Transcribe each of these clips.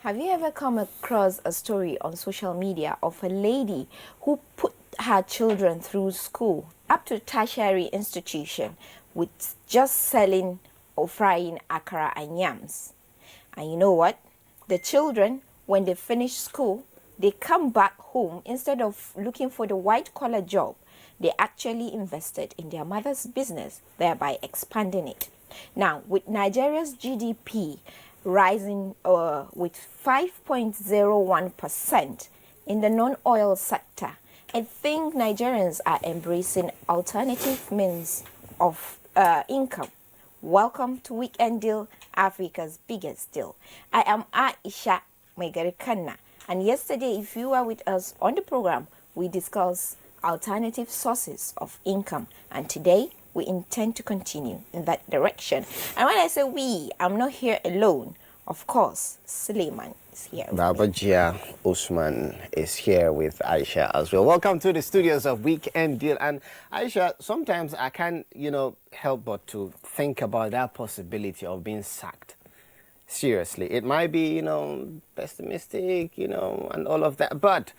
Have you ever come across a story on social media of a lady who put her children through school up to tertiary institution with just selling or frying akara and yams? And you know what? The children, when they finish school, they come back home. Instead of looking for the white-collar job, they actually invested in their mother's business, thereby expanding it. Now, with Nigeria's GDP rising with 5.01% in the non-oil sector, I think Nigerians are embracing alternative means of income. Welcome to Weekend Deal, Africa's biggest deal. I am Aisha Megarikana, and yesterday, if you were with us on the program, we discussed alternative sources of income, and today we intend to continue in that direction. And when I say we, I'm not here alone. Of course, Suleiman is here. Babajia Usman is here with Aisha as well. Welcome to the studios of Weekend Deal. And Aisha, sometimes I can't, help but to think about that possibility of being sacked. Seriously, it might be, pessimistic, and all of that, but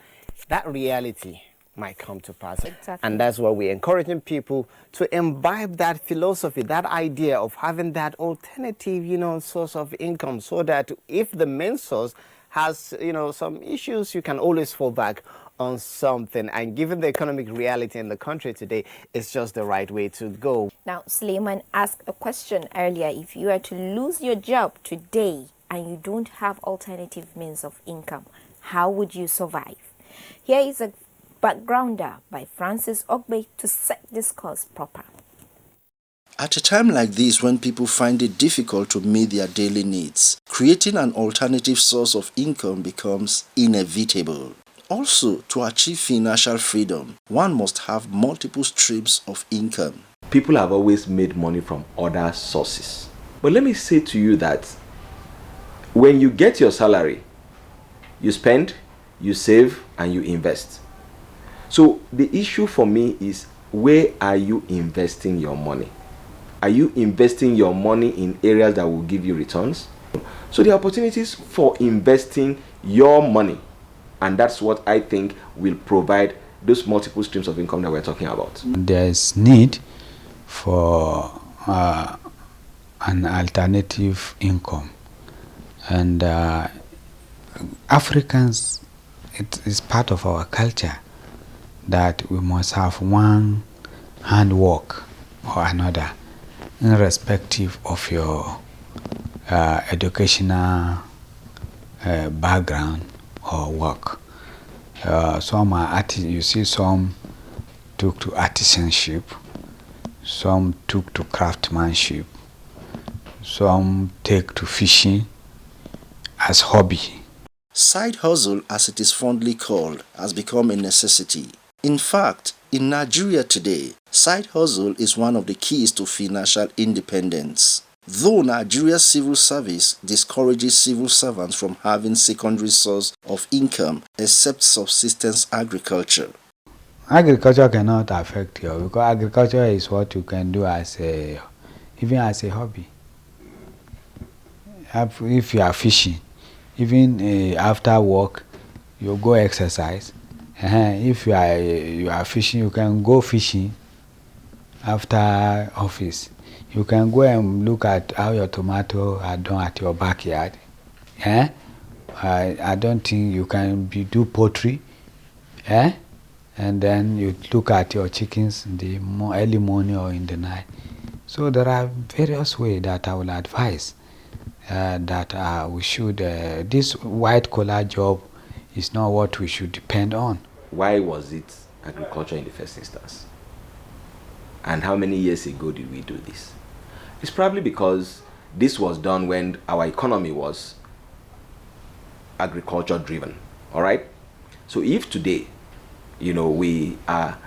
that reality might come to pass. Exactly. And that's why we're encouraging people to imbibe that philosophy, that idea of having that alternative, source of income, so that if the main source has, some issues, you can always fall back on something. And given the economic reality in the country today, it's just the right way to go. Now, Suleiman asked a question earlier. If you were to lose your job today and you don't have alternative means of income, how would you survive? Here is a backgrounder by Francis Ogbe to set this course proper. At a time like this, when people find it difficult to meet their daily needs, creating an alternative source of income becomes inevitable. Also, to achieve financial freedom, one must have multiple streams of income. People have always made money from other sources. But let me say to you that when you get your salary, you spend, you save, and you invest. So the issue for me is, where are you investing your money? Are you investing your money in areas that will give you returns? So the opportunities for investing your money, and that's what I think will provide those multiple streams of income that we're talking about. There is need for an alternative income, and Africans, it is part of our culture that we must have one handwork or another, irrespective of your educational background or work. Some are artists. You see, some took to artisanship, some took to craftsmanship, some take to fishing as hobby. Side hustle, as it is fondly called, has become a necessity. In fact, in Nigeria today, side hustle is one of the keys to financial independence. Though Nigeria's civil service discourages civil servants from having secondary source of income except subsistence agriculture. Agriculture cannot affect you, because agriculture is what you can do even as a hobby. If you are fishing, even after work, you go exercise. If you are fishing, you can go fishing after office. You can go and look at how your tomato are done at your backyard. I don't think you can do poultry. And then you look at your chickens in the early morning or in the night. So there are various ways that I will advise that we should, this white collar job is not what we should depend on. Why was it agriculture in the first instance? And how many years ago did we do this? It's probably because this was done when our economy was agriculture driven. All right. So if today, we are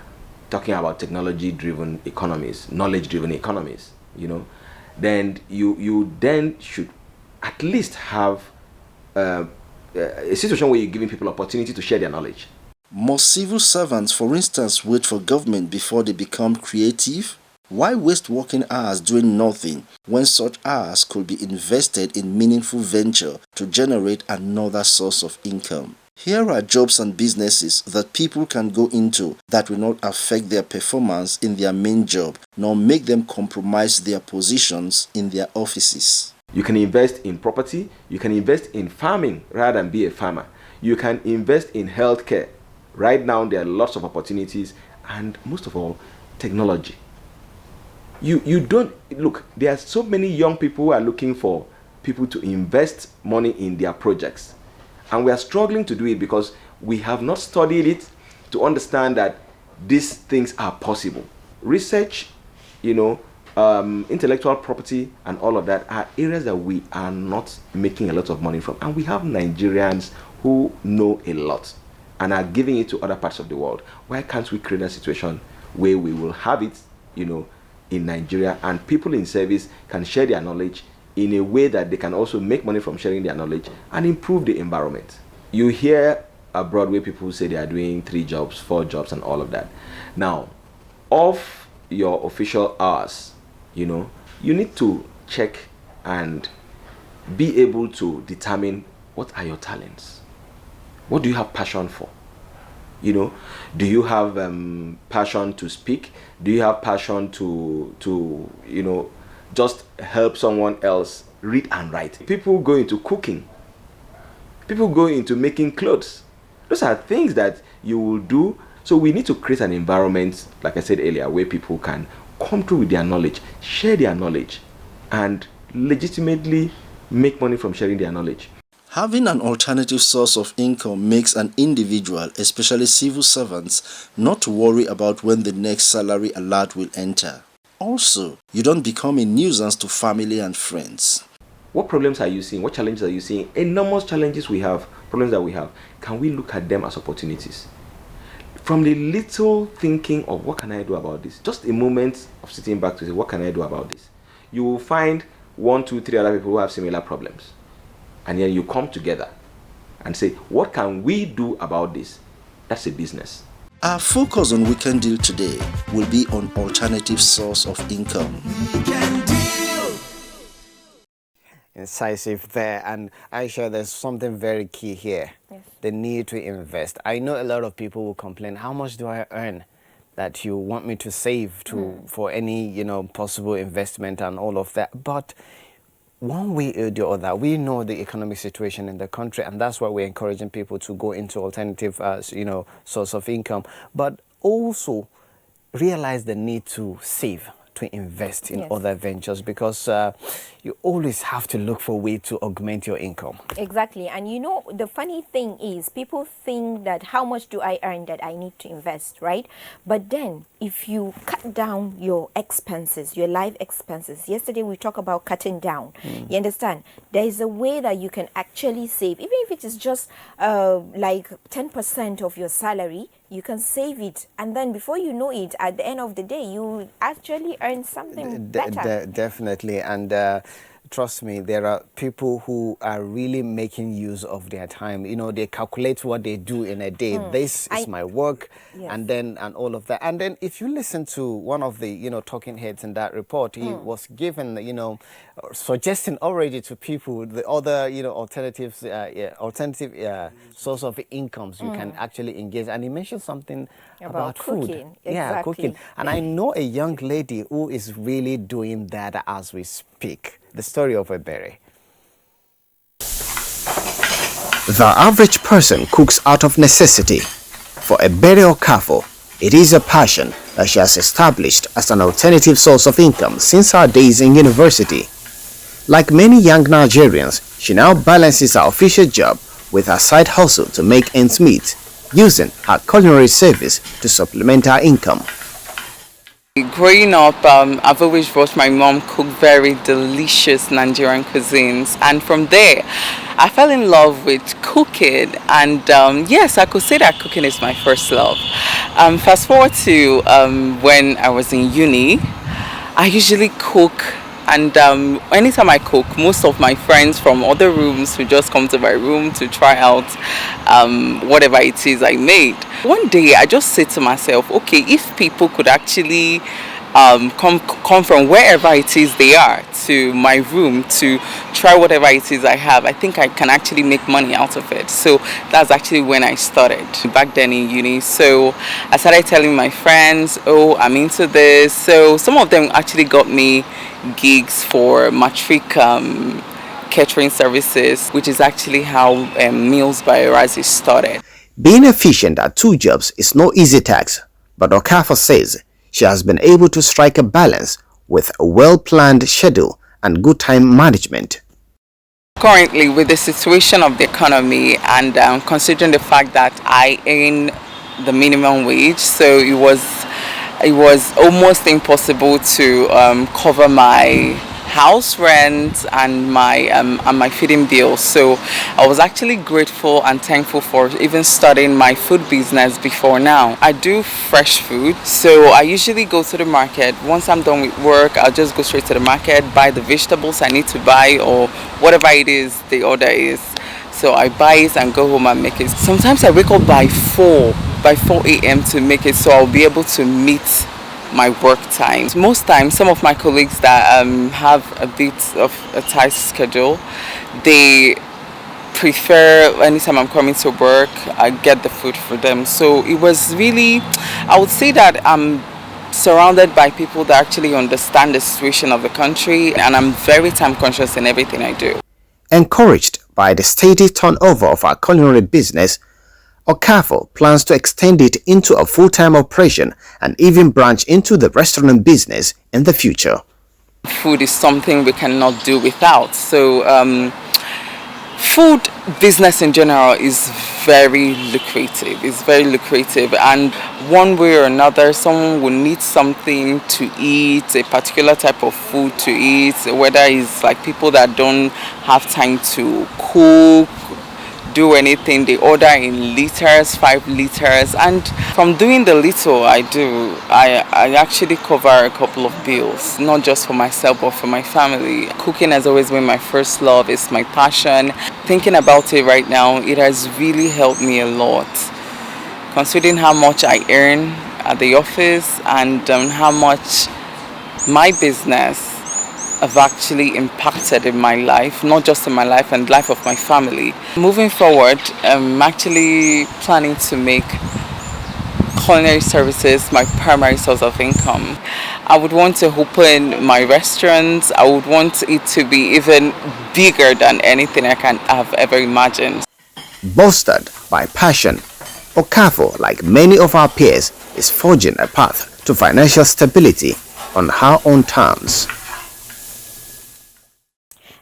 talking about technology driven economies, knowledge driven economies, then you then should at least have a situation where you're giving people opportunity to share their knowledge. Must civil servants, for instance, wait for government before they become creative? Why waste working hours doing nothing when such hours could be invested in meaningful venture to generate another source of income? Here are jobs and businesses that people can go into that will not affect their performance in their main job, nor make them compromise their positions in their offices. You can invest in property, you can invest in farming rather than be a farmer. You can invest in healthcare. Right now there are lots of opportunities, and most of all, technology. You don't look, there are so many young people who are looking for people to invest money in their projects, and we are struggling to do it because we have not studied it to understand that these things are possible. Research, intellectual property and all of that are areas that we are not making a lot of money from, and we have Nigerians who know a lot and are giving it to other parts of the world. Why can't we create a situation where we will have it, in Nigeria, and people in service can share their knowledge in a way that they can also make money from sharing their knowledge and improve the environment? You hear abroad where people say they are doing 3 jobs, 4 jobs and all of that. Now, off your official hours, you need to check and be able to determine what are your talents. What do you have passion for? Do you have passion to speak? Do you have passion to just help someone else read and write? People go into cooking. People go into making clothes. Those are things that you will do. So we need to create an environment, like I said earlier, where people can come through with their knowledge, share their knowledge, and legitimately make money from sharing their knowledge. Having an alternative source of income makes an individual, especially civil servants, not to worry about when the next salary alert will enter. Also, you don't become a nuisance to family and friends. What problems are you seeing? What challenges are you seeing? Enormous challenges we have, problems that we have. Can we look at them as opportunities? From the little thinking of what can I do about this? Just a moment of sitting back to say, what can I do about this? You will find 1, 2, 3 other people who have similar problems. And then you come together and say, what can we do about this? That's a business. Our focus on Weekend Deal today will be on alternative source of income. Incisive there, and Aisha, there's something very key here. Yes. The need to invest. I know a lot of people will complain, how much do I earn that you want me to save for any possible investment and all of that? But one way or the other, we know the economic situation in the country, and that's why we're encouraging people to go into alternative source of income, but also realize the need to save, to invest in other ventures, because you always have to look for a way to augment your income. Exactly. And the funny thing is, people think that how much do I earn that I need to invest, right? But then if you cut down your expenses, your life expenses, yesterday we talked about cutting down, you understand? There is a way that you can actually save, even if it is just like 10% of your salary. You can save it, and then before you know it, at the end of the day, you actually earn something better. Definitely, and trust me, there are people who are really making use of their time. They calculate what they do in a day. This is my work, and all of that. And then if you listen to one of the talking heads in that report, he was given suggesting already to people the other alternative source of incomes you can actually engage. And he mentioned something about food. Cooking. Yeah, Exactly. cooking. And I know a young lady who is really doing that as we speak. The story of a berry. The average person cooks out of necessity. For a berry or Kafo, it is a passion that she has established as an alternative source of income since her days in university. Like many young Nigerians, she now balances her official job with her side hustle to make ends meet, using her culinary service to supplement her income. Growing up, I've always watched my mom cook very delicious Nigerian cuisines, and from there, I fell in love with cooking. And yes, I could say that cooking is my first love. Fast forward to when I was in uni, I usually cook. And anytime I cook, most of my friends from other rooms would just come to my room to try out whatever it is I made. One day I just said to myself, okay, if people could actually come from wherever it is they are to my room to try whatever it is I have, I think I can actually make money out of it. So that's actually when I started back then in uni. So I started telling my friends, oh, I'm into this. So some of them actually got me gigs for matric catering services, which is actually how Meals by Erazi started. Being efficient at two jobs is no easy task, but Okafor says she has been able to strike a balance with a well-planned schedule and good time management. Currently, with the situation of the economy and considering the fact that I earn the minimum wage, so it was almost impossible to cover my house rent and my feeding bills. So I was actually grateful and thankful for even starting my food business before now. I do fresh food, so I usually go to the market. Once I'm done with work, I'll just go straight to the market, buy the vegetables I need to buy or whatever it is the order is. So I buy it and go home and make it. Sometimes I wake up by 4 a.m. to make it, so I'll be able to meet my work times. Most times, some of my colleagues that have a bit of a tight schedule, they prefer anytime I'm coming to work, I get the food for them. So it was really, I would say that I'm surrounded by people that actually understand the situation of the country, and I'm very time conscious in everything I do. Encouraged by the steady turnover of our culinary business, Okafor plans to extend it into a full-time operation and even branch into the restaurant business in the future. Food is something we cannot do without. So food business in general is very lucrative. It's very lucrative, and one way or another, someone will need something to eat, a particular type of food to eat, whether it's like people that don't have time to cook, do anything, they order in liters, 5 liters, and from doing the little I do, I actually cover a couple of bills, not just for myself but for my family. Cooking has always been my first love, it's my passion. Thinking about it right now, it has really helped me a lot, considering how much I earn at the office and how much my business have actually impacted in my life, not just in my life and life of my family. Moving forward, I'm actually planning to make culinary services my primary source of income. I would want to open my restaurants. I would want it to be even bigger than anything I can have ever imagined. Bolstered by passion, Okafor, like many of our peers, is forging a path to financial stability on her own terms.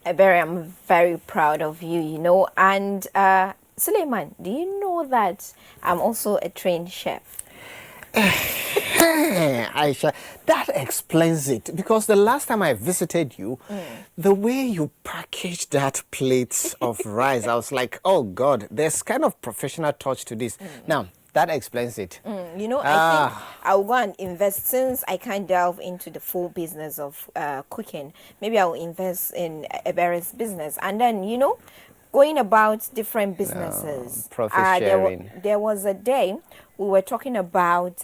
Ebere, I'm very proud of you, you know. And Suleiman, do you know that I'm also a trained chef? Aisha, that explains it, because the last time I visited you, the way you packaged that plate of rice, I was like, oh God, there's kind of professional touch to this. Now, that explains it. You know, I think I'll go and invest, since I can't delve into the full business of cooking. Maybe I'll invest in Ebere's business, and then, you know, going about different businesses. Profit sharing. There was a day we were talking about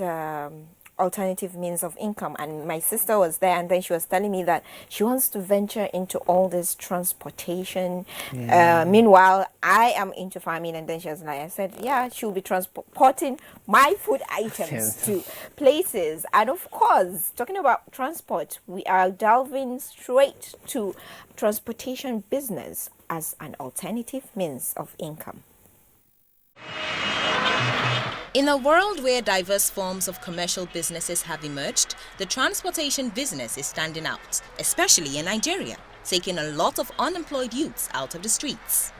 alternative means of income, and my sister was there, and then she was telling me that she wants to venture into all this transportation. Meanwhile, I am into farming, and then she was like, I said, yeah, she'll be transporting my food items to places. And of course, talking about transport, we are delving straight to transportation business as an alternative means of income. In a world where diverse forms of commercial businesses have emerged, the transportation business is standing out, especially in Nigeria. taking a lot of unemployed youths out of the streets.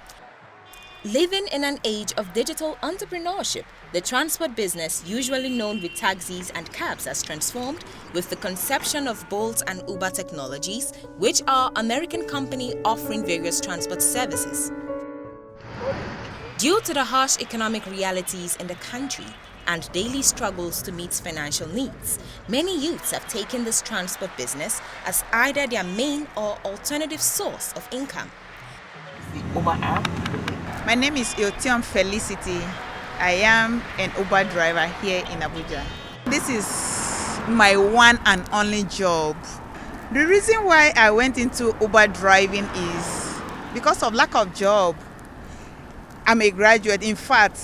Living in an age of digital entrepreneurship, the transport business, usually known with taxis and cabs, has transformed with the conception of Bolt and Uber Technologies, which are American company offering various transport services. Due to the harsh economic realities in the country and daily struggles to meet financial needs, many youths have taken this transport business as either their main or alternative source of income. Uber app. My name is Iltium Felicity. I am an Uber driver here in Abuja. This is my one and only job. The reason why I went into Uber driving is because of lack of job. I'm a graduate. In fact,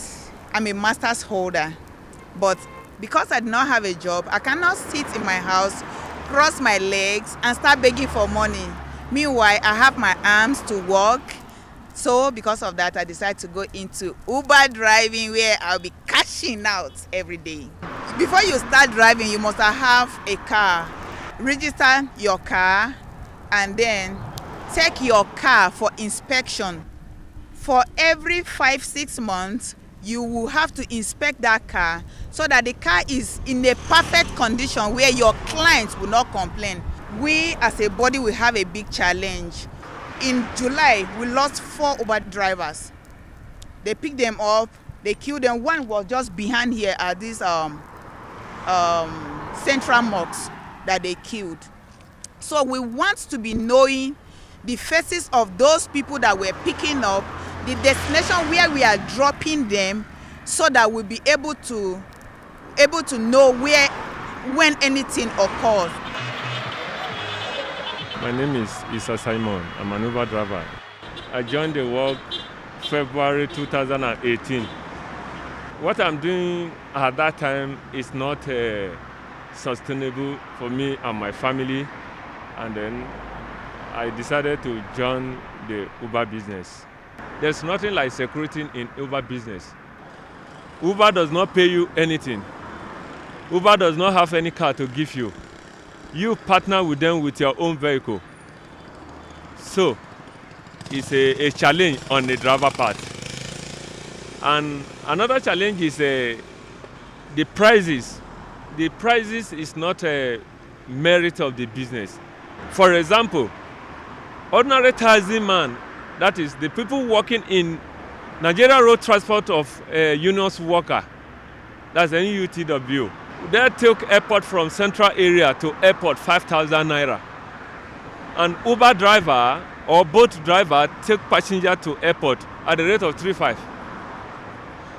I'm a master's holder. But because I do not have a job, I cannot sit in my house, cross my legs, and start begging for money. Meanwhile, I have my arms to work. So because of that, I decided to go into Uber driving, where I'll be cashing out every day. Before you start driving, you must have a car. Register your car and then take your car for inspection. For every 5-6 months, you will have to inspect that car so that the car is in a perfect condition where your clients will not complain. We as a body will have a big challenge. In July, we lost 4 Uber drivers. They picked them up, they killed them. One was just behind here at this central mosque that they killed. So we want to be knowing the faces of those people that we're picking up, the destination where we are dropping them, so that we'll be able to know when anything occurs. My name is Issa Simon. I'm an Uber driver. I joined the work February 2018. What I'm doing at that time is not sustainable for me and my family, and then I decided to join the Uber business. There's nothing like security in Uber business. Uber does not pay you anything. Uber does not have any car to give you. You partner with them with your own vehicle. So it's a challenge on the driver part. And another challenge is the prices. The prices is not a merit of the business. For example, ordinary taxi man, that is the people working in Nigeria Road Transport of Unions worker, that's NUTW. They take airport from central area to airport 5,000 naira. An Uber driver or boat driver take passenger to airport at the rate of 3.5.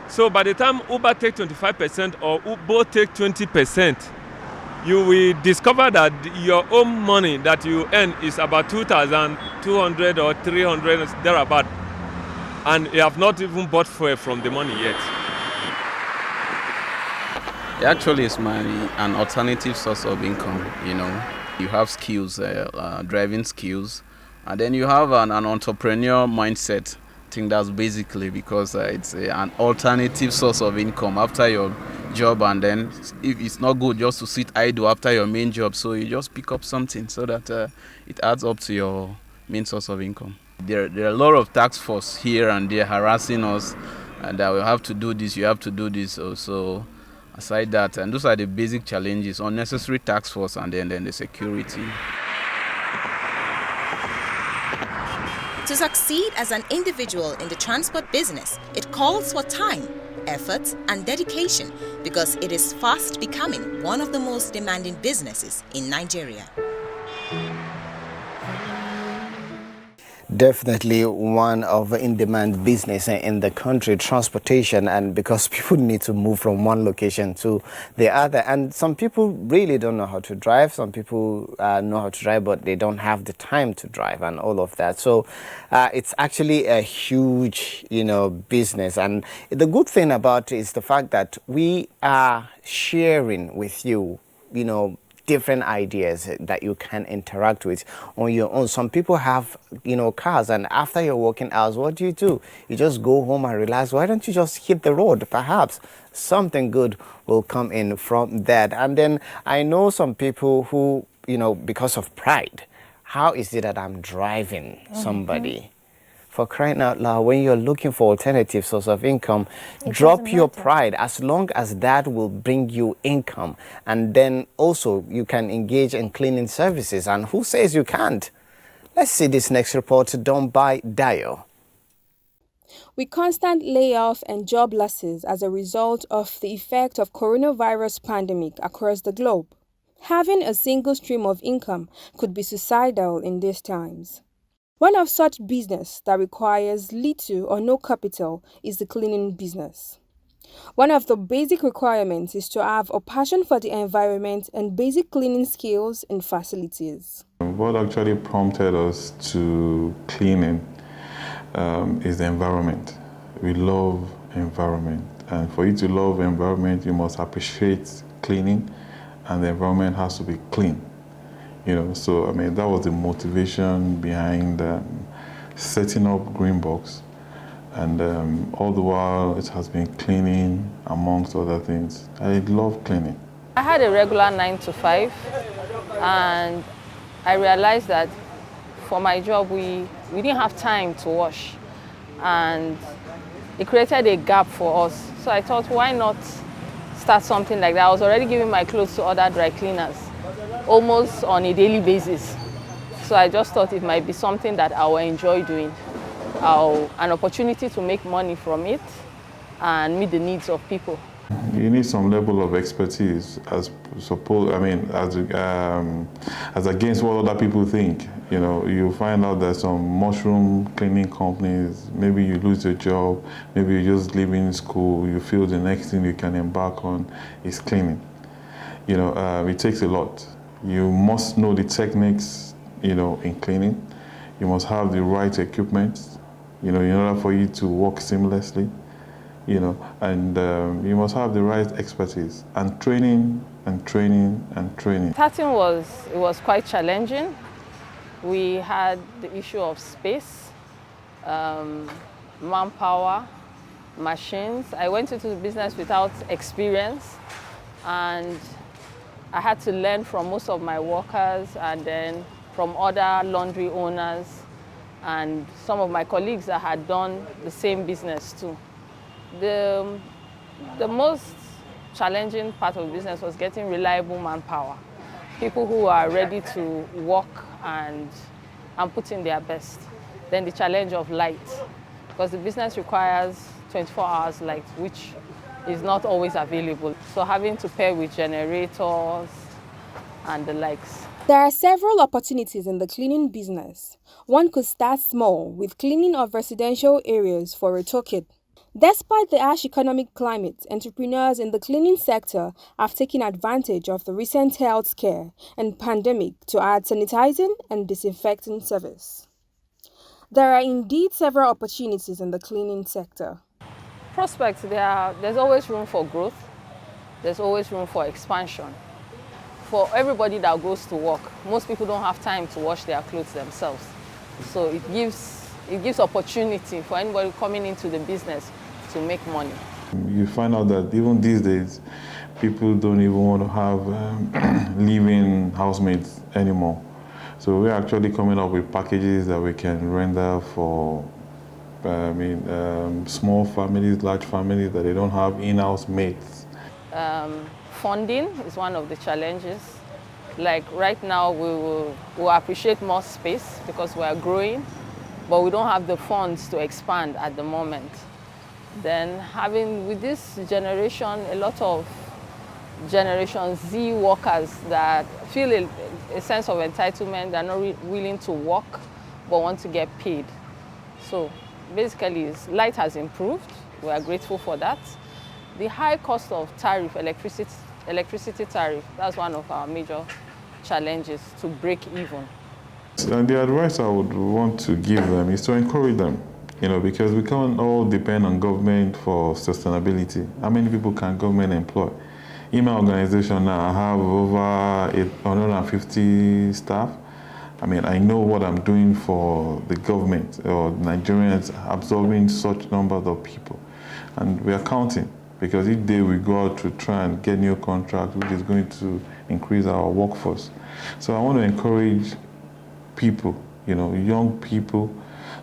So by the time Uber take 25% or boat take 20%, you will discover that your own money that you earn is about 2,200 or 300 thereabout, and you have not even bought fuel from the money yet. Actually, it's an alternative source of income. You know, you have skills, driving skills, and then you have an entrepreneur mindset. I think that's basically because it's an alternative source of income after your job, and then if it's not good just to sit idle after your main job, so you just pick up something so that it adds up to your main source of income. There are a lot of task force here and there harassing us, and that we have to do this, you have to do this also. Aside that, and those are the basic challenges: unnecessary tax force, and then the security. To succeed as an individual in the transport business, it calls for time, effort, and dedication, because it is fast becoming one of the most demanding businesses in Nigeria. Definitely one of in-demand business in the country, transportation, and because people need to move from one location to the other. And some people really don't know how to drive. Some people know how to drive, but they don't have the time to drive and all of that. So it's actually a huge, business. And the good thing about it is the fact that we are sharing with you, different ideas that you can interact with on your own. Some people have, cars, and after your working hours, what do? You just go home and relax. Why don't you just hit the road? Perhaps something good will come in from that. And then I know some people who, because of pride, how is it that I'm driving somebody? For crying out loud, when you're looking for alternative source of income, drop your pride as long as that will bring you income. And then also you can engage in cleaning services. And who says you can't? Let's see this next report done by Dio. With constant layoff and job losses as a result of the effect of coronavirus pandemic across the globe, having a single stream of income could be suicidal in these times. One of such business that requires little or no capital is the cleaning business. One of the basic requirements is to have a passion for the environment and basic cleaning skills and facilities. What actually prompted us to cleaning is the environment. We love environment, and for you to love environment, you must appreciate cleaning, and the environment has to be clean. So I mean that was the motivation behind setting up Green Box, and all the while it has been cleaning amongst other things. I love cleaning. I had a regular 9 to 5, and I realized that for my job we didn't have time to wash, and it created a gap for us. So I thought, why not start something like that? I was already giving my clothes to other dry cleaners almost on a daily basis. So I just thought it might be something that I will enjoy doing, an opportunity to make money from it and meet the needs of people. You need some level of expertise, as against what other people think. You find out that some mushroom cleaning companies, maybe you lose your job, maybe you just leaving school, you feel the next thing you can embark on is cleaning. It takes a lot. You must know the techniques, in cleaning. You must have the right equipment, in order for you to work seamlessly. And you must have the right expertise and training and training and training. Starting was quite challenging. We had the issue of space, manpower, machines. I went into the business without experience, and I had to learn from most of my workers and then from other laundry owners and some of my colleagues that had done the same business too. The most challenging part of the business was getting reliable manpower, people who are ready to work and put in their best. Then the challenge of light, because the business requires 24 hours light, which is not always available. So having to pair with generators and the likes. There are several opportunities in the cleaning business. One could start small with cleaning of residential areas for a token. Despite the harsh economic climate, entrepreneurs in the cleaning sector have taken advantage of the recent health scare and pandemic to add sanitizing and disinfecting service. There are indeed several opportunities in the cleaning sector. Prospects, there's always room for growth. There's always room for expansion. For everybody that goes to work, most people don't have time to wash their clothes themselves. So it gives opportunity for anybody coming into the business to make money. You find out that even these days, people don't even want to have live-in housemates anymore. So we're actually coming up with packages that we can render for small families, large families that they don't have in-house mates. Funding is one of the challenges. Like right now, we will appreciate more space because we are growing, but we don't have the funds to expand at the moment. Then with this generation, a lot of Generation Z workers that feel a sense of entitlement, they're not willing to work, but want to get paid. So basically, light has improved. We are grateful for that. The high cost of tariff, electricity tariff, that's one of our major challenges to break even. And the advice I would want to give them is to encourage them, because we can't all depend on government for sustainability. How many people can government employ? In my organization now, I have over 850 staff. I know what I'm doing for the government or Nigerians absorbing such numbers of people. And we are counting, because each day we go out to try and get new contracts, which is going to increase our workforce. So I want to encourage people, young people,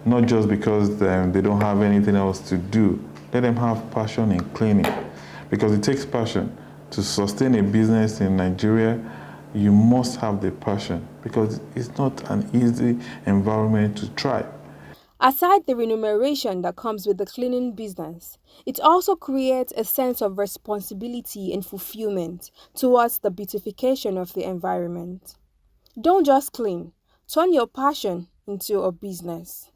not just because they don't have anything else to do. Let them have passion in cleaning, because it takes passion. To sustain a business in Nigeria, you must have the passion, because it's not an easy environment to try. Aside the remuneration that comes with the cleaning business, it also creates a sense of responsibility and fulfillment towards the beautification of the environment. Don't just clean, turn your passion into a business.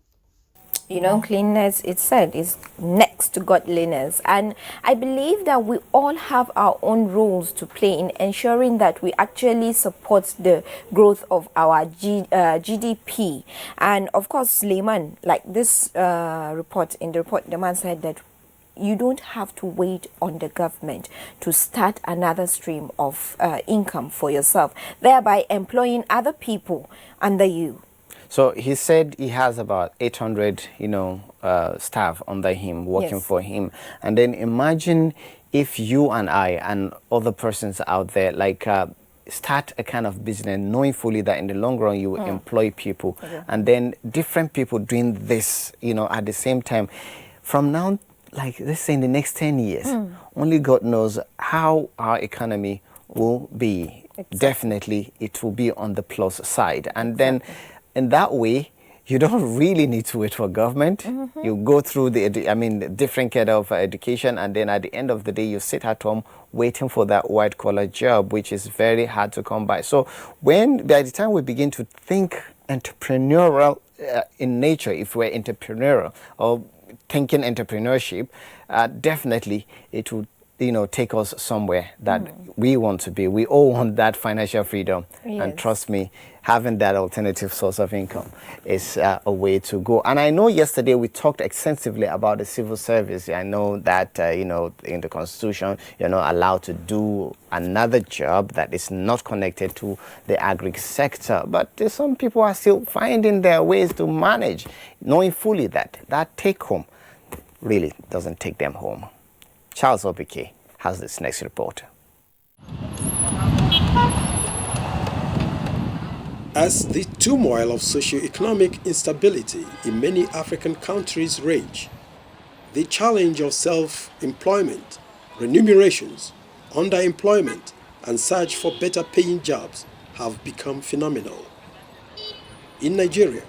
Cleanliness, it said, is next to godliness. And I believe that we all have our own roles to play in ensuring that we actually support the growth of our GDP. And of course, Suleiman, like this report, the man said that you don't have to wait on the government to start another stream of income for yourself, thereby employing other people under you. So he said he has about 800, staff under him, working for him. And then imagine if you and I and other persons out there, start a kind of business knowing fully that in the long run you will employ people. And then different people doing this, at the same time. From now, let's say in the next 10 years, only God knows how our economy will be. Definitely, it will be on the plus side. And then in that way, you don't really need to wait for government. You go through the different kind of education, and then at the end of the day, you sit at home waiting for that white collar job, which is very hard to come by. So by the time we begin to think entrepreneurial in nature, if we're entrepreneurial or thinking entrepreneurship, definitely it would take us somewhere that we want to be. We all want that financial freedom. And trust me, having that alternative source of income is a way to go. And I know yesterday we talked extensively about the civil service. I know that, in the Constitution, you're not allowed to do another job that is not connected to the agri sector. But some people are still finding their ways to manage, knowing fully that take home really doesn't take them home. Charles Obike has this next report. As the turmoil of socio-economic instability in many African countries rage, the challenge of self-employment, remunerations, underemployment, and search for better paying jobs have become phenomenal. In Nigeria,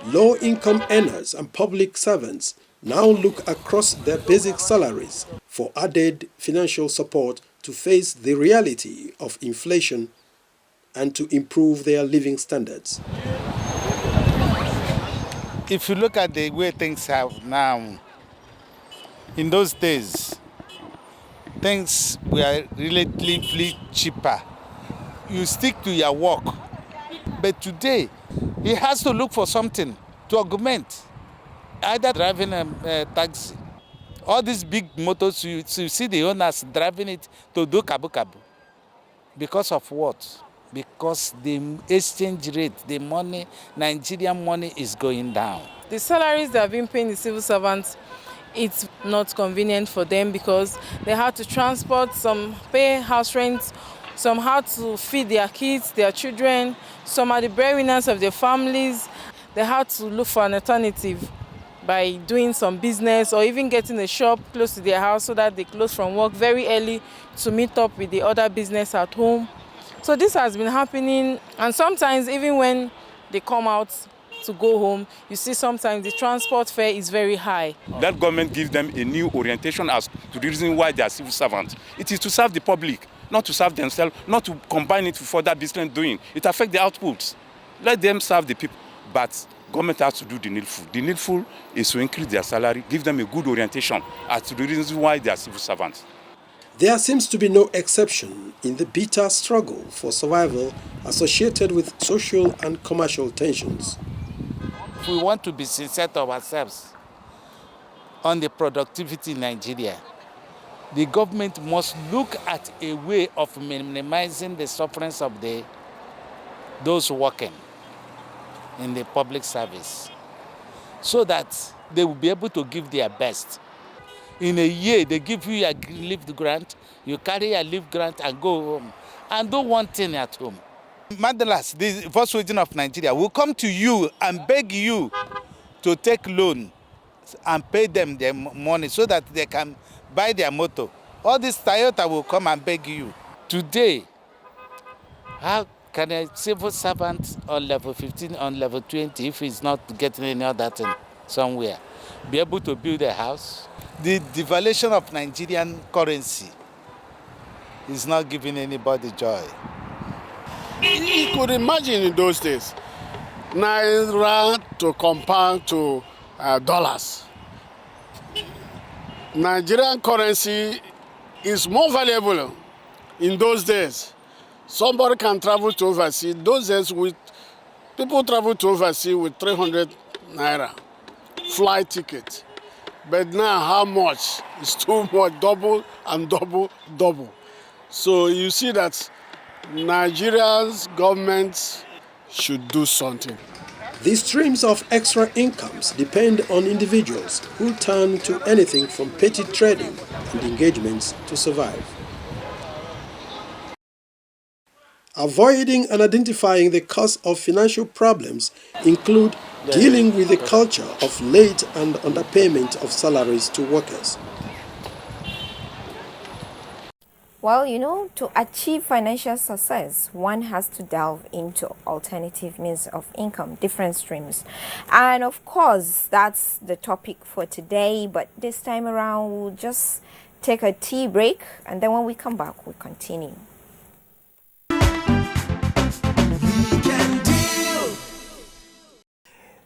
low-income earners and public servants now look across their basic salaries for added financial support to face the reality of inflation and to improve their living standards. If you look at the way things have now, in those days, things were relatively cheaper. You stick to your work. But today, he has to look for something to augment. Either driving a taxi. All these big motors, you see the owners driving it to do kabu-kabu. Because of what? Because the exchange rate, the money, Nigerian money is going down. The salaries they have been paying the civil servants, it's not convenient for them because they have to transport, some pay house rent, some have to feed their kids, their children, some are the breadwinners of their families. They have to look for an alternative by doing some business or even getting a shop close to their house so that they close from work very early to meet up with the other business at home. So this has been happening, and sometimes even when they come out to go home, you see sometimes the transport fare is very high. That government gives them a new orientation as to the reason why they are civil servants. It is to serve the public, not to serve themselves, not to combine it with further business doing. It affects the outputs. Let them serve the people. But government has to do the needful. The needful is to increase their salary, give them a good orientation as to the reasons why they are civil servants. There seems to be no exception in the bitter struggle for survival associated with social and commercial tensions. If we want to be sincere to ourselves on the productivity in Nigeria, the government must look at a way of minimizing the sufferings of those working in the public service so that they will be able to give their best. In a year, they give you a leave grant, you carry a leave grant and go home and do one thing at home. Madalas, the first region of Nigeria, will come to you and beg you to take loan and pay them their money so that they can buy their motor. All this Toyota will come and beg you. Today, how can a civil servant on level 15, on level 20, if he's not getting any other thing somewhere, be able to build a house? The devaluation of Nigerian currency is not giving anybody joy. You could imagine in those days, Naira to compare to dollars. Nigerian currency is more valuable in those days. Somebody can travel to overseas. Those days, people travel to overseas with 300 Naira flight ticket. But now, how much? It's too much, double and double, double. So you see that Nigeria's government should do something. These streams of extra incomes depend on individuals who turn to anything from petty trading and engagements to survive. Avoiding and identifying the cause of financial problems include dealing with the culture of late and underpayment of salaries to workers. Well, to achieve financial success, one has to delve into alternative means of income, different streams. And of course, that's the topic for today. But this time around, we'll just take a tea break. And then when we come back, we'll continue.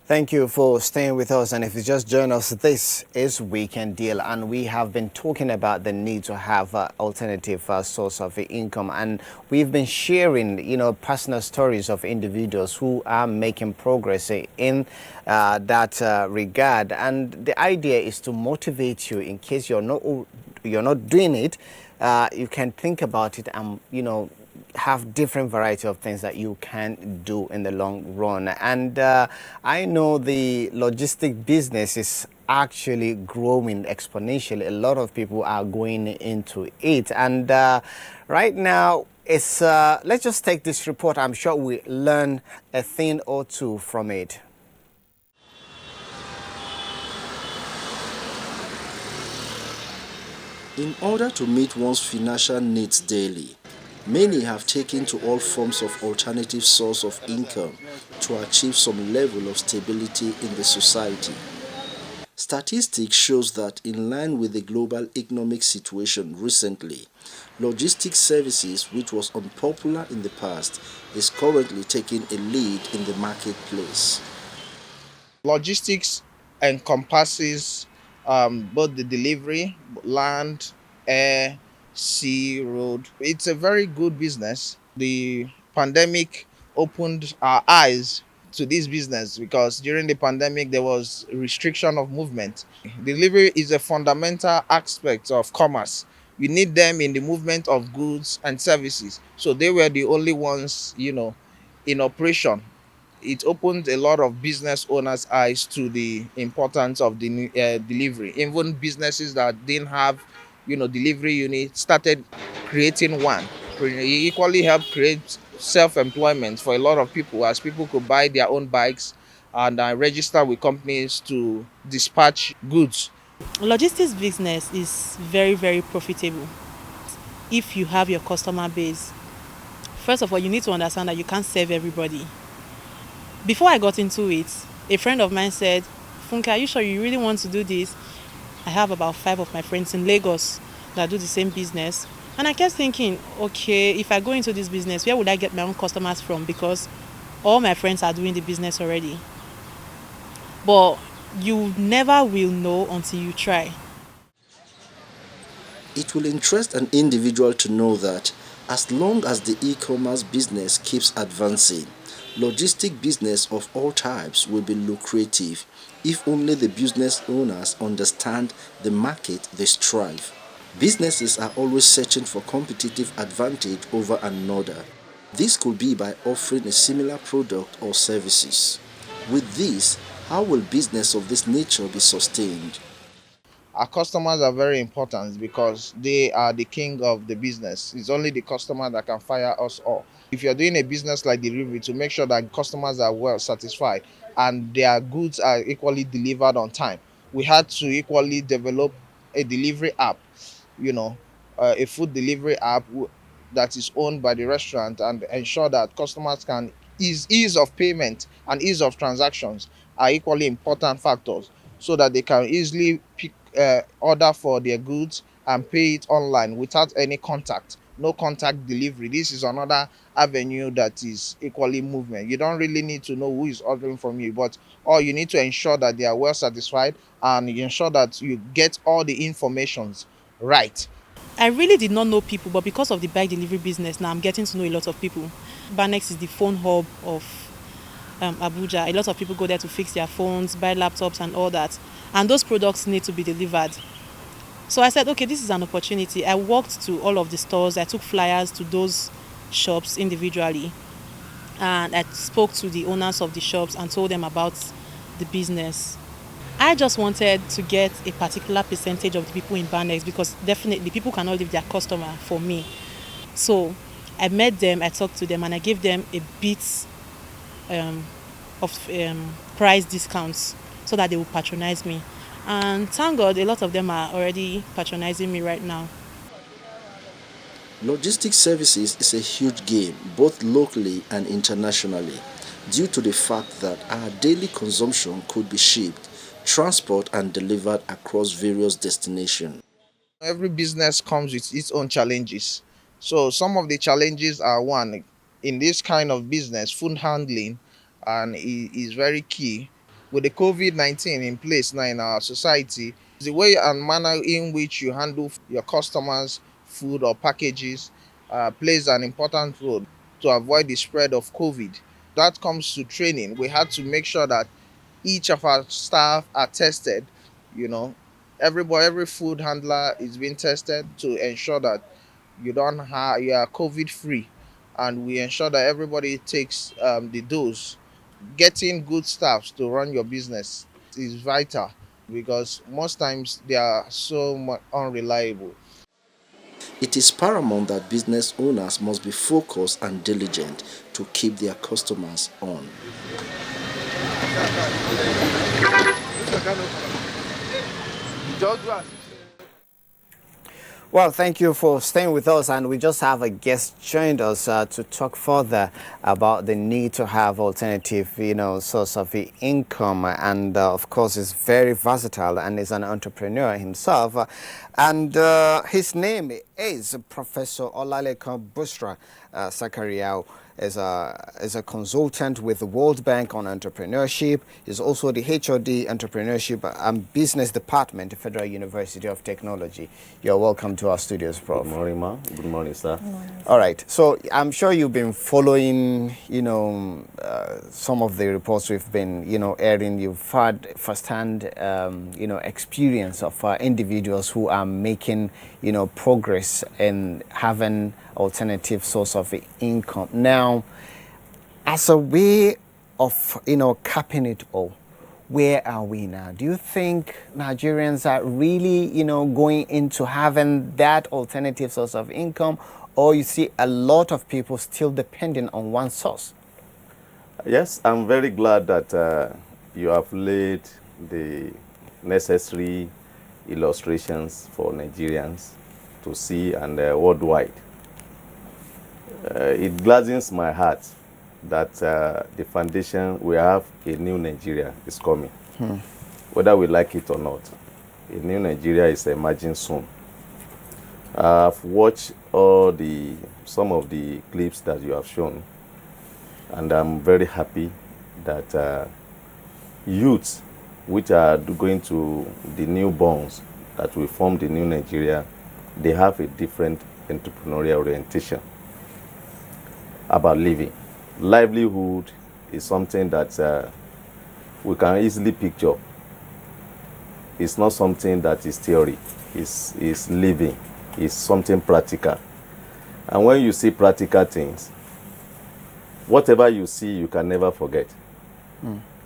Thank you for staying with us, and if you just join us, this is Weekend Deal, and we have been talking about the need to have alternative source of income, and we've been sharing, personal stories of individuals who are making progress in that regard, and the idea is to motivate you in case you're not doing it. You can think about it and have different variety of things that you can do in the long run. And I know the logistic business is actually growing exponentially. A lot of people are going into it, and right now it's let's just take this report. I'm sure we learn a thing or two from it. In order to meet one's financial needs daily, many have taken to all forms of alternative source of income to achieve some level of stability in the society. Statistics shows that in line with the global economic situation recently, logistics services, which was unpopular in the past, is currently taking a lead in the marketplace. Logistics encompasses both the delivery, land, air, sea, road. It's a very good business. The pandemic opened our eyes to this business because during the pandemic there was restriction of movement. Delivery is a fundamental aspect of commerce. You need them in the movement of goods and services. So they were the only ones, in operation. It opened a lot of business owners' eyes to the importance of the delivery. Even businesses that didn't have, delivery units started creating one. It equally helped create self-employment for a lot of people, as people could buy their own bikes and register with companies to dispatch goods. Logistics business is very, very profitable if you have your customer base. First of all, you need to understand that you can't serve everybody. Before I got into it, a friend of mine said, Funke, are you sure you really want to do this? I have about 5 of my friends in Lagos that do the same business. And I kept thinking, okay, if I go into this business, where would I get my own customers from? Because all my friends are doing the business already. But you never will know until you try. It will interest an individual to know that as long as the e-commerce business keeps advancing, logistic business of all types will be lucrative if only the business owners understand the market they strive. Businesses are always searching for competitive advantage over another. This could be by offering a similar product or services. With this, how will business of this nature be sustained? Our customers are very important because they are the king of the business. It's only the customer that can fire us all. If you're doing a business like delivery, to make sure that customers are well satisfied and their goods are equally delivered on time, we had to equally develop a delivery app, you know, a food delivery app that is owned by the restaurant, and ensure that customers can ease of payment and ease of transactions are equally important factors, so that they can easily pick order for their goods and pay it online without any contact. No contact delivery. This is another avenue that is equally movement. You don't really need to know who is ordering from you, but all you need to ensure that they are well satisfied, and you ensure that you get all the informations right. I really did not know people, but because of the bike delivery business, now I'm getting to know a lot of people. Banex is the phone hub of Abuja. A lot of people go there to fix their phones, buy laptops and all that. And those products need to be delivered. So I said, okay, this is an opportunity. I walked to all of the stores. I took flyers to those shops individually. And I spoke to the owners of the shops and told them about the business. I just wanted to get a particular percentage of the people in Banex, because definitely people cannot leave their customer for me. So I met them, I talked to them, and I gave them a bit of price discounts so that they will patronize me. And thank God, a lot of them are already patronizing me right now. Logistics services is a huge game, both locally and internationally, due to the fact that our daily consumption could be shipped, transported and delivered across various destinations. Every business comes with its own challenges. So some of the challenges are, one, in this kind of business, food handling and is very key. With the COVID-19 in place now in our society, the way and manner in which you handle your customers' food or packages plays an important role to avoid the spread of COVID. That comes to training. We had to make sure that each of our staff are tested. You know, every food handler is being tested to ensure that you are COVID free, and we ensure that everybody takes the dose. Getting good staffs to run your business is vital, because most times they are so much unreliable. It is paramount that business owners must be focused and diligent to keep their customers on. Well, thank you for staying with us, and we just have a guest joined us to talk further about the need to have alternative, source of income, and of course, is very versatile and is an entrepreneur himself, and his name is Professor Olalekan Busra Sakariao. Is a consultant with the World Bank on entrepreneurship. He's also the HOD Entrepreneurship and Business Department, Federal University of Technology. You're welcome to our studios, Prof. Good morning, ma. Good morning, sir. Good morning. All right. So I'm sure you've been following, some of the reports we've been, airing. You've had firsthand, experience of individuals who are making, progress in having alternative source of income. Now, as a way of, capping it all, where are we now? Do you think Nigerians are really, going into having that alternative source of income, or you see a lot of people still depending on one source? Yes, I'm very glad that you have laid the necessary illustrations for Nigerians to see and worldwide. It gladdens my heart that the foundation, we have a new Nigeria is coming. Whether we like it or not, a new Nigeria is emerging soon. I've watched some of the clips that you have shown, and I'm very happy that youths, which are going to the newborns that will form the new Nigeria, they have a different entrepreneurial orientation about living. Livelihood is something that we can easily picture. It's not something that is theory. It's living. It's something practical. And when you see practical things, whatever you see, you can never forget.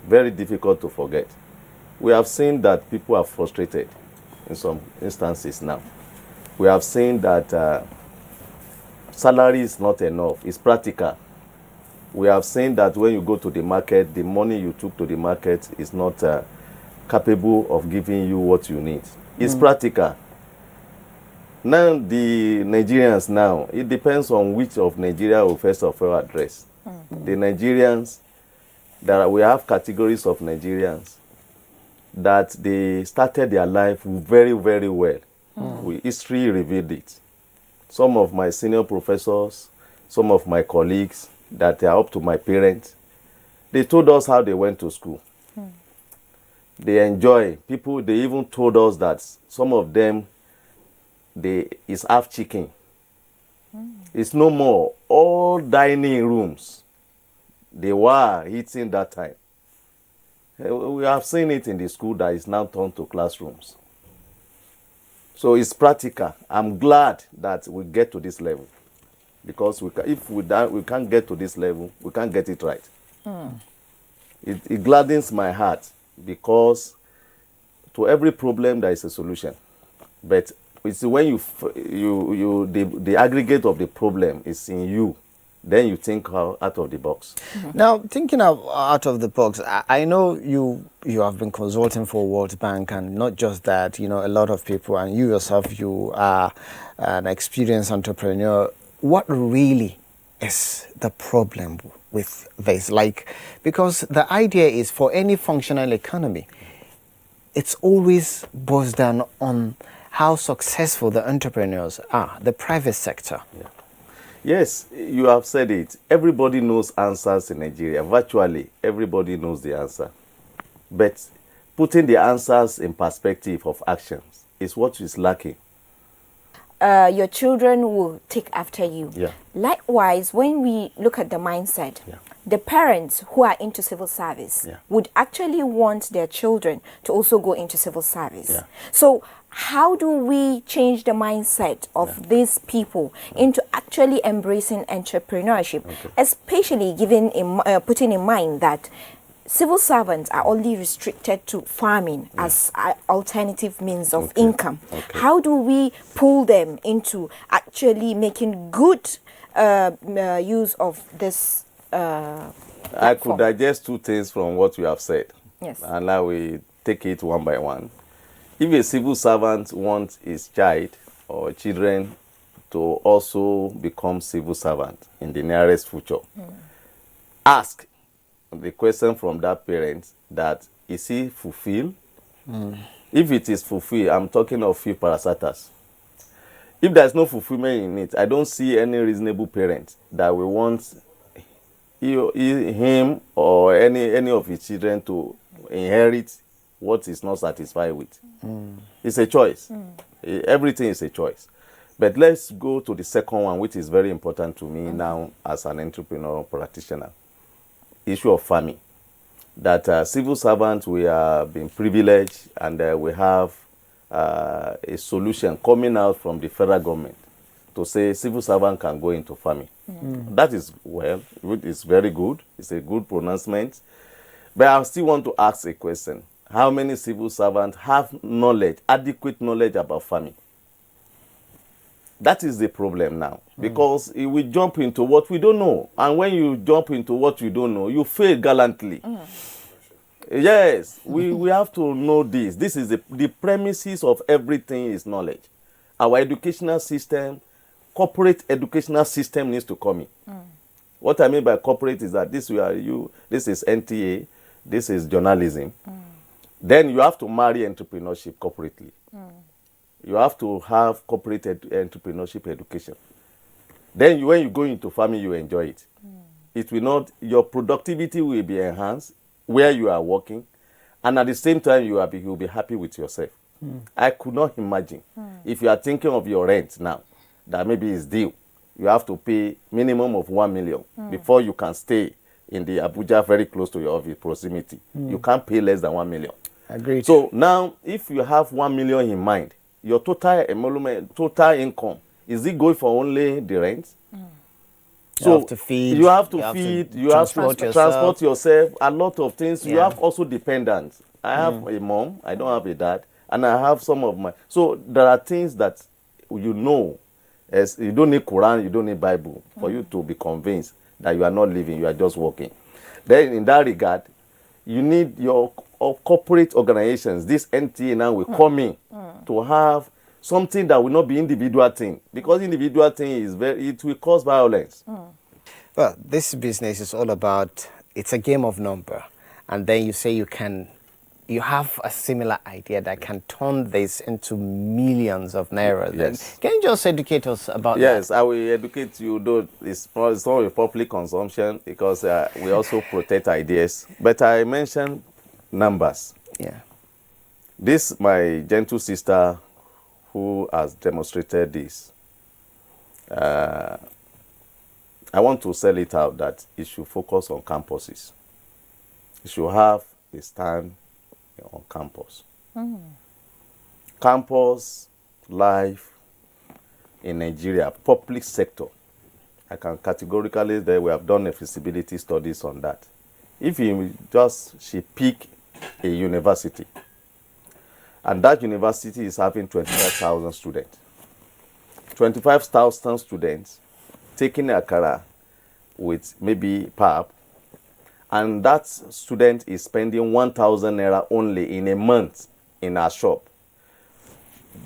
Very difficult to forget. We have seen that people are frustrated in some instances now. We have seen that salary is not enough. It's practical. We have seen that when you go to the market, the money you took to the market is not capable of giving you what you need. It's practical. Now, the Nigerians now, it depends on which of Nigeria we first of all address. The Nigerians, we have categories of Nigerians that they started their life very, very well. History revealed it. Some of my senior professors, some of my colleagues that are up to my parents, they told us how they went to school. They enjoy. People, they even told us that some of them, it's half chicken. It's no more. All dining rooms, they were eating that time. We have seen it in the school that is now turned to classrooms. So it's practical. I'm glad that we get to this level. Because if we can't get to this level, we can't get it right. It gladdens my heart because to every problem there is a solution. But it's when the aggregate of the problem is in you, then you think out of the box. Now, thinking out of the box, I know you have been consulting for World Bank, and not just that, a lot of people, and you yourself, you are an experienced entrepreneur. What really is the problem with this? Because the idea is for any functional economy, it's always boils down on how successful the entrepreneurs are, the private sector. Yeah. Yes, you have said it. Everybody knows answers in Nigeria. Virtually, everybody knows the answer. But putting the answers in perspective of actions is what is lacking. Your children will take after you. Yeah. Likewise, when we look at the mindset, the parents who are into civil service would actually want their children to also go into civil service. Yeah. So how do we change the mindset of these people into actually embracing entrepreneurship, especially putting in mind that civil servants are only restricted to farming as an alternative means of income? How do we pull them into actually making good use of this I could digest two things from what you have said. Yes. And I will take it one by one. If a civil servant wants his child or children to also become civil servant in the nearest future, ask the question from that parent that, is he fulfilled? If it is fulfilled, I'm talking of few parasitas. If there's no fulfillment in it, I don't see any reasonable parent that will want him or any of his children to inherit what he's not satisfied with. It's a choice. Everything is a choice. But let's go to the second one, which is very important to me now as an entrepreneur practitioner. Issue of farming. That civil servants, we are being privileged, and we have a solution coming out from the federal government to say civil servant can go into farming. That is, well, it's very good. It's a good pronouncement. But I still want to ask a question. How many civil servants have knowledge, adequate knowledge about farming? That is the problem now. Because we jump into what we don't know. And when you jump into what you don't know, you fail gallantly. Yes, we have to know this. This is the premises of everything is knowledge. Our educational system, corporate educational system needs to come in. What I mean by corporate is that this is NTA, this is journalism. Then you have to marry entrepreneurship corporately. You have to have corporate entrepreneurship education. Then when you go into farming, you enjoy it. It will not, your productivity will be enhanced where you are working, and at the same time you'll be happy with yourself. I could not imagine if you are thinking of your rent now, that maybe is due. You have to pay minimum of 1 million before you can stay in the Abuja very close to your proximity. You can't pay less than 1 million. Agreed. So now, if you have 1 million in mind, your total emolument, total income, is it going for only the rent? So you have to feed, you have to transport yourself, a lot of things. Yeah. You have also dependents. I have a mom, I don't have a dad, and I have some of my. So there are things that As you don't need Quran, you don't need Bible for you to be convinced that you are not living, you are just walking. Then in that regard, you need your corporate organizations. This NTA now will come in to have something that will not be individual thing, because individual thing it will cause violence. Well, this business is all about, it's a game of number. And then you say you have a similar idea that can turn this into millions of naira. Yes. Can you just educate us about that? Yes, I will educate you, though it's not a public consumption, because we also protect ideas. But I mentioned numbers. Yeah. This, my gentle sister who has demonstrated this, I want to sell it out that it should focus on campuses. It should have a stand on campus. Campus life in Nigeria, public sector, I can categorically say we have done a feasibility studies on that. If she pick a university, and that university is having 25,000 students, 25,000 students taking akara with maybe pap, and that student is spending 1,000 naira only in a month in our shop,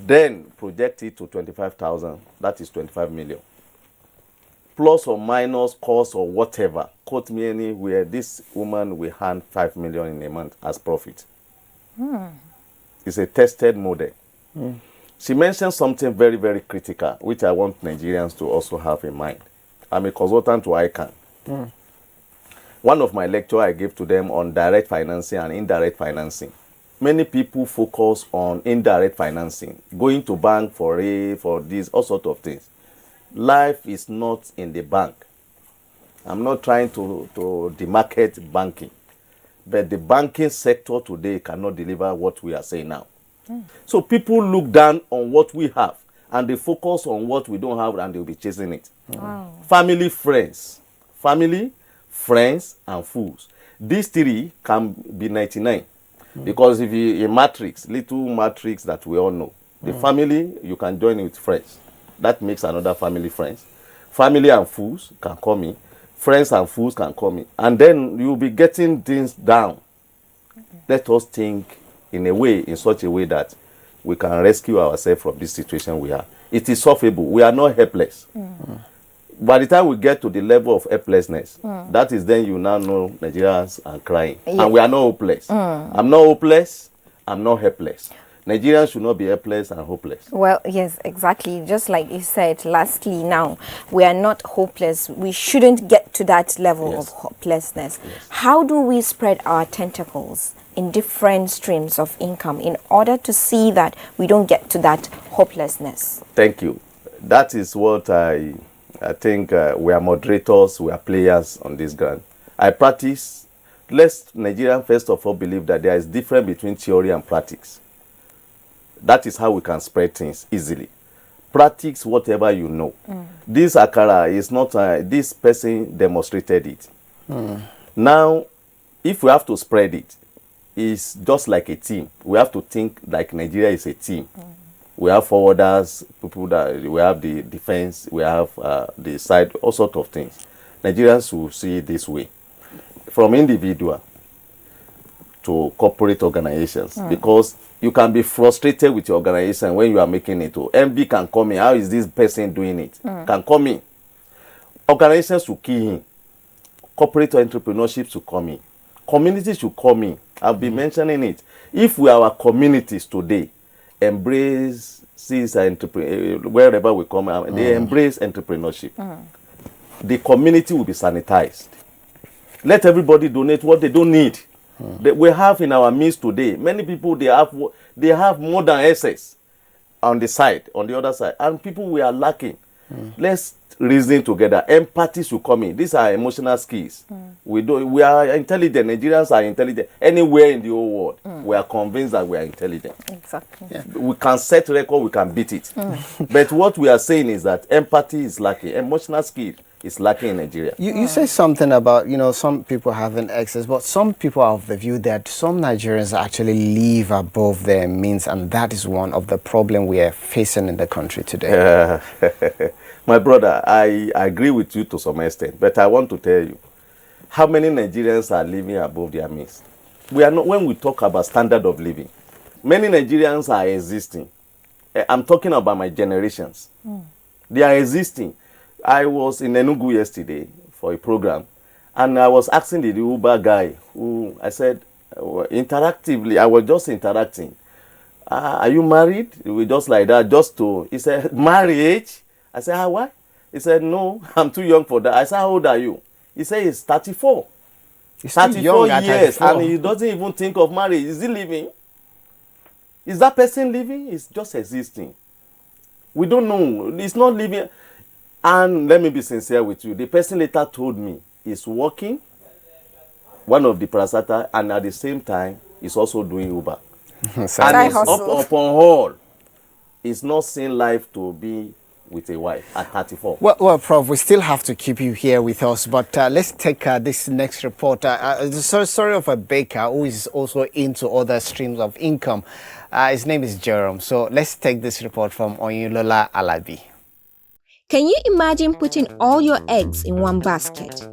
then project it to 25,000, that is 25 million. Plus or minus cost or whatever, quote me anywhere, this woman will hand 5 million in a month as profit. It's a tested model. She mentioned something very, very critical, which I want Nigerians to also have in mind. I'm a consultant to ICANN. One of my lectures I gave to them on direct financing and indirect financing. Many people focus on indirect financing, going to bank for this, all sorts of things. Life is not in the bank. I'm not trying to demarcate banking, but the banking sector today cannot deliver what we are saying now. So people look down on what we have, and they focus on what we don't have, and they'll be chasing it. Wow. Family, friends, and fools. These three can be 99. Because if you a matrix, little matrix that we all know, the family, you can join with friends. That makes another family friends. Family and fools can come in. Friends and fools can come in. And then you'll be getting things down. Let us think in such a way that we can rescue ourselves from this situation we are. It is solvable. We are not helpless. By the time we get to the level of helplessness, that is then you now know Nigerians are crying. Yeah. And we are not hopeless. I'm not hopeless. I'm not helpless. Nigerians should not be helpless and hopeless. Well, yes, exactly. Just like you said, lastly, now, we are not hopeless. We shouldn't get to that level of hopelessness. How do we spread our tentacles in different streams of income in order to see that we don't get to that hopelessness? Thank you. That is what I think we are moderators, we are players on this ground. I practice. Let's Nigerians first of all believe that there is difference between theory and practice. That is how we can spread things easily. Practice whatever you know. This akara is not, this person demonstrated it. Now, if we have to spread it, it's just like a team. We have to think like Nigeria is a team. We have forwarders, people that we have the defense, we have the side, all sorts of things. Nigerians will see it this way, from individual to corporate organizations, because you can be frustrated with your organization when you are making it. MB can come in. How is this person doing it? Can come in. Organizations should key in. Corporate entrepreneurship should come in. Communities should come in. I've been mentioning it. If our communities today embrace wherever we come, they embrace entrepreneurship, the community will be sanitized. Let everybody donate what they don't need. That we have in our midst today, many people they have more than excess on the other side, and people we are lacking. Let's reason together. Empathy should come in. These are emotional skills. We are intelligent. Nigerians are intelligent. Anywhere in the whole world, we are convinced that we are intelligent. Exactly. We can set record, we can beat it. But what we are saying is that empathy is lacking. Emotional skill is lacking in Nigeria. You say something about, some people having excess, but some people are of the view that some Nigerians actually live above their means, and that is one of the problem we are facing in the country today. My brother, I agree with you to some extent, but I want to tell you, how many Nigerians are living above their means? We are not, when we talk about standard of living, many Nigerians are existing. I'm talking about my generations. They are existing. I was in Enugu yesterday for a program, and I was asking the Uber guy, who I said, interactively, I was just interacting. Are you married? We just like that, he said, marriage? I said, why? He said, no, I'm too young for that. I said, how old are you? He said, he's 34. He's 34 years, 34. and he doesn't even think of marriage. Is he living? Is that person living? It's just existing. We don't know. It's not living. And let me be sincere with you. The person later told me he's working, one of the parasata, and at the same time, he's also doing Uber. And it's up upon all. It's not seeing life to be with a wife at 34. Well, Prof, we still have to keep you here with us, but let's take this next report. The story of a baker who is also into other streams of income. His name is Jerome. So let's take this report from Oyinlola Alabi. Can you imagine putting all your eggs in one basket?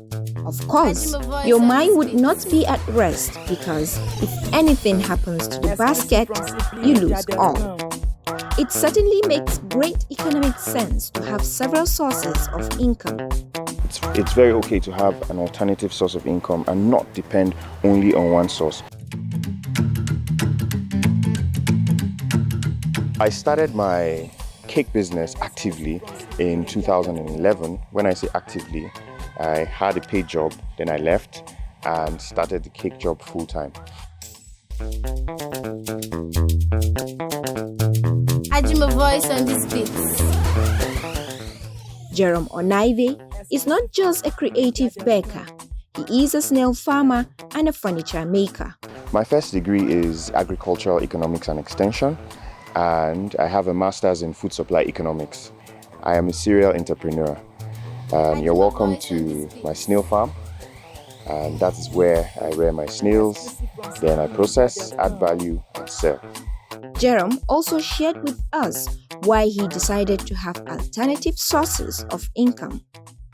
Of course, your mind would not be at rest because if anything happens to the basket, you lose all. It certainly makes great economic sense to have several sources of income. It's very okay to have an alternative source of income and not depend only on one source. I started my cake business actively in 2011. When I say actively, I had a paid job, then I left and started the cake job full-time. Ajima voice on these beats. Jerome Onaive is not just a creative baker. He is a snail farmer and a furniture maker. My first degree is agricultural economics and extension, and I have a master's in food supply economics. I am a serial entrepreneur. You're welcome to my snail farm, and that is where I rear my snails, then I process, add value, and sell. Jerome also shared with us why he decided to have alternative sources of income.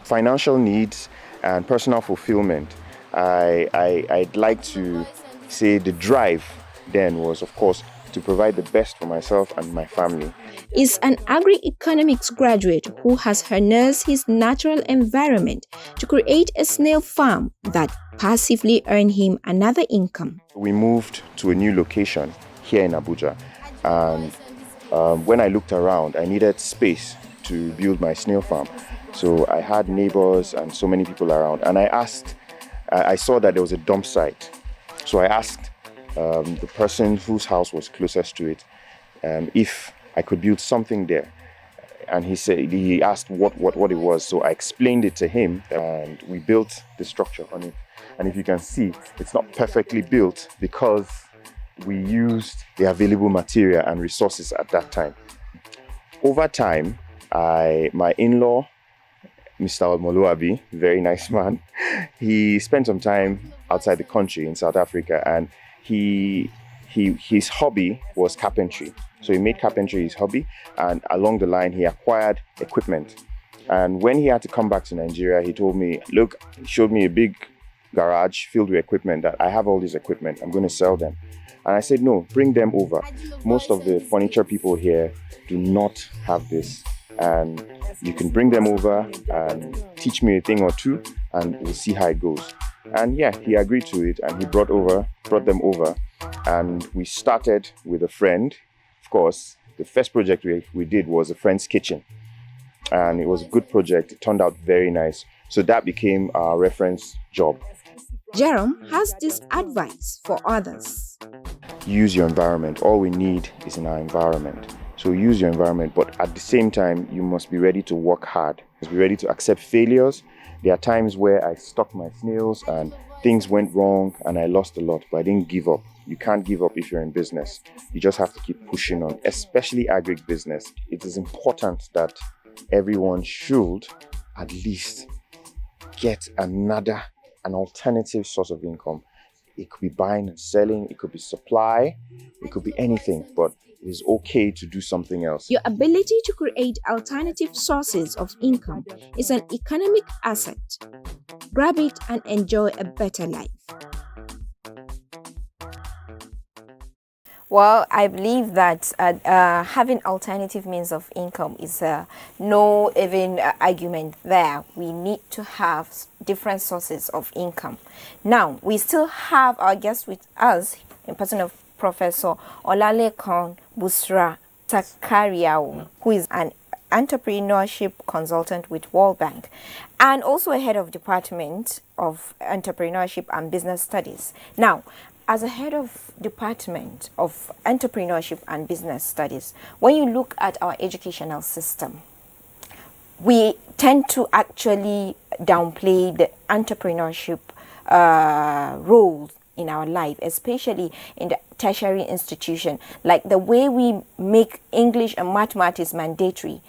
Financial needs and personal fulfillment. I'd like to say the drive then was, of course, to provide the best for myself and my family. Is an agri-economics graduate who has harnessed his natural environment to create a snail farm that passively earned him another income. We moved to a new location here in Abuja, and when I looked around, I needed space to build my snail farm. So I had neighbors and so many people around, and I saw that there was a dump site. So I asked the person whose house was closest to it if I could build something there. And he asked what it was. So I explained it to him, and we built the structure on it. And if you can see, it's not perfectly built because we used the available material and resources at that time. Over time, my in-law, Mr. Moluabi, very nice man, he spent some time outside the country in South Africa, and his hobby was carpentry. So he made carpentry his hobby, and along the line he acquired equipment. And when he had to come back to Nigeria, he told me, look, he showed me a big garage filled with equipment, that I have all this equipment, I'm going to sell them. And I said, no, bring them over. Most of the furniture people here do not have this. And you can bring them over and teach me a thing or two, and we'll see how it goes. And yeah, he agreed to it, and he brought them over. And we started with a friend. Of course, the first project we did was a friend's kitchen. And it was a good project. It turned out very nice. So that became our reference job. Jerome has this advice for others. Use your environment. All we need is in our environment. So use your environment, but at the same time, you must be ready to work hard. You must be ready to accept failures. There are times where I stuck my snails and things went wrong and I lost a lot, but I didn't give up. You can't give up if you're in business. You just have to keep pushing on, especially agri business. It is important that everyone should at least get an alternative source of income. It could be buying and selling, it could be supply, it could be anything, but it's okay to do something else. Your ability to create alternative sources of income is an economic asset. Grab it and enjoy a better life. Well, I believe that having alternative means of income is no even argument there. We need to have different sources of income. Now, we still have our guest with us in person of Professor Olalekan Busra Sakariau, who is an entrepreneurship consultant with World Bank and also a head of Department of Entrepreneurship and Business Studies. Now, as a head of Department of Entrepreneurship and Business Studies, when you look at our educational system, we tend to actually downplay the entrepreneurship role in our life, especially in the tertiary institution, like the way we make English and mathematics mandatory.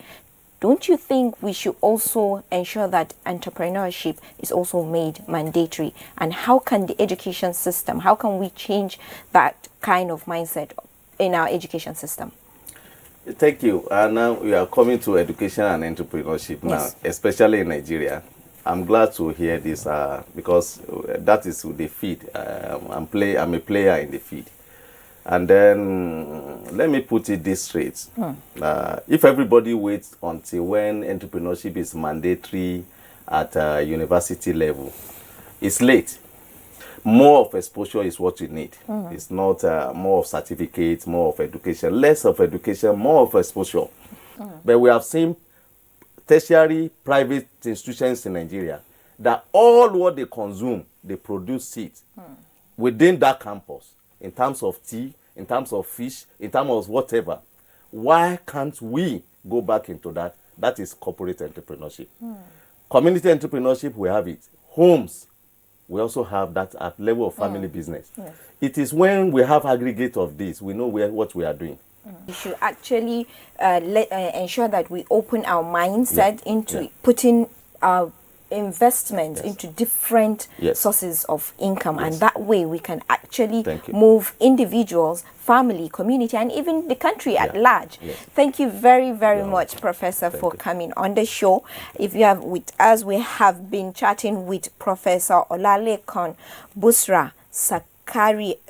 Don't you think we should also ensure that entrepreneurship is also made mandatory? And how can the education system, how can we change that kind of mindset in our education system? Thank you. Now we are coming to education and entrepreneurship now, especially in Nigeria. I'm glad to hear this because that is the feed. I'm a player in the feed. And then let me put it this straight. If everybody waits until when entrepreneurship is mandatory at university level, it's late. More of exposure is what you need. It's not more of certificates, more of education, less of education, more of exposure. But we have seen tertiary private institutions in Nigeria that all what they consume, they produce it within that campus. In terms of tea, in terms of fish, in terms of whatever. Why can't we go back into that? That is corporate entrepreneurship. Community entrepreneurship, we have it. Homes, we also have that at level of family business. It is when we have aggregate of this, we know what we are doing. We should actually ensure that we open our mindset into putting our investment into different sources of income, and that way we can actually move individuals, family, community, and even the country at large. Thank you very, very much, Professor, for coming on the show. If you have with us, we have been chatting with Professor Olalekan Busra Sakariau,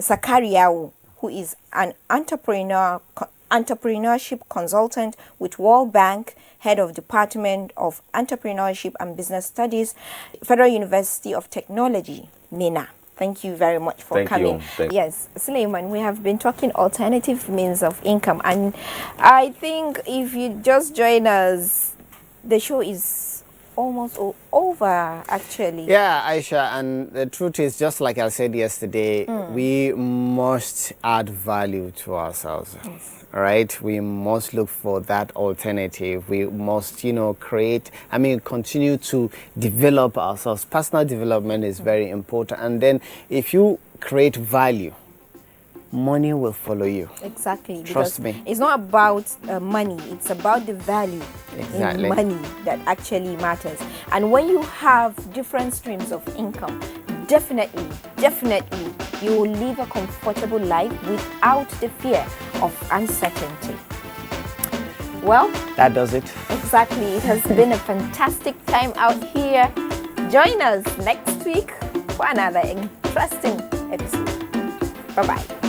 who is an entrepreneurship consultant with World Bank, head of Department of Entrepreneurship and Business Studies, Federal University of Technology, MENA. Thank you very much for coming. Yes, Suleiman, we have been talking alternative means of income, and I think if you just join us, the show is almost over, actually. Yeah, Aisha, and the truth is, just like I said yesterday, we must add value to ourselves. Right? We must look for that alternative. We must, continue to develop ourselves. Personal development is very important. And then if you create value, money will follow you. Exactly. Trust me. It's not about money. It's about the value in money that actually matters. And when you have different streams of income, definitely, you will live a comfortable life without the fear of uncertainty. Well, that does it. Exactly. It has been a fantastic time out here. Join us next week for another interesting episode. Bye-bye.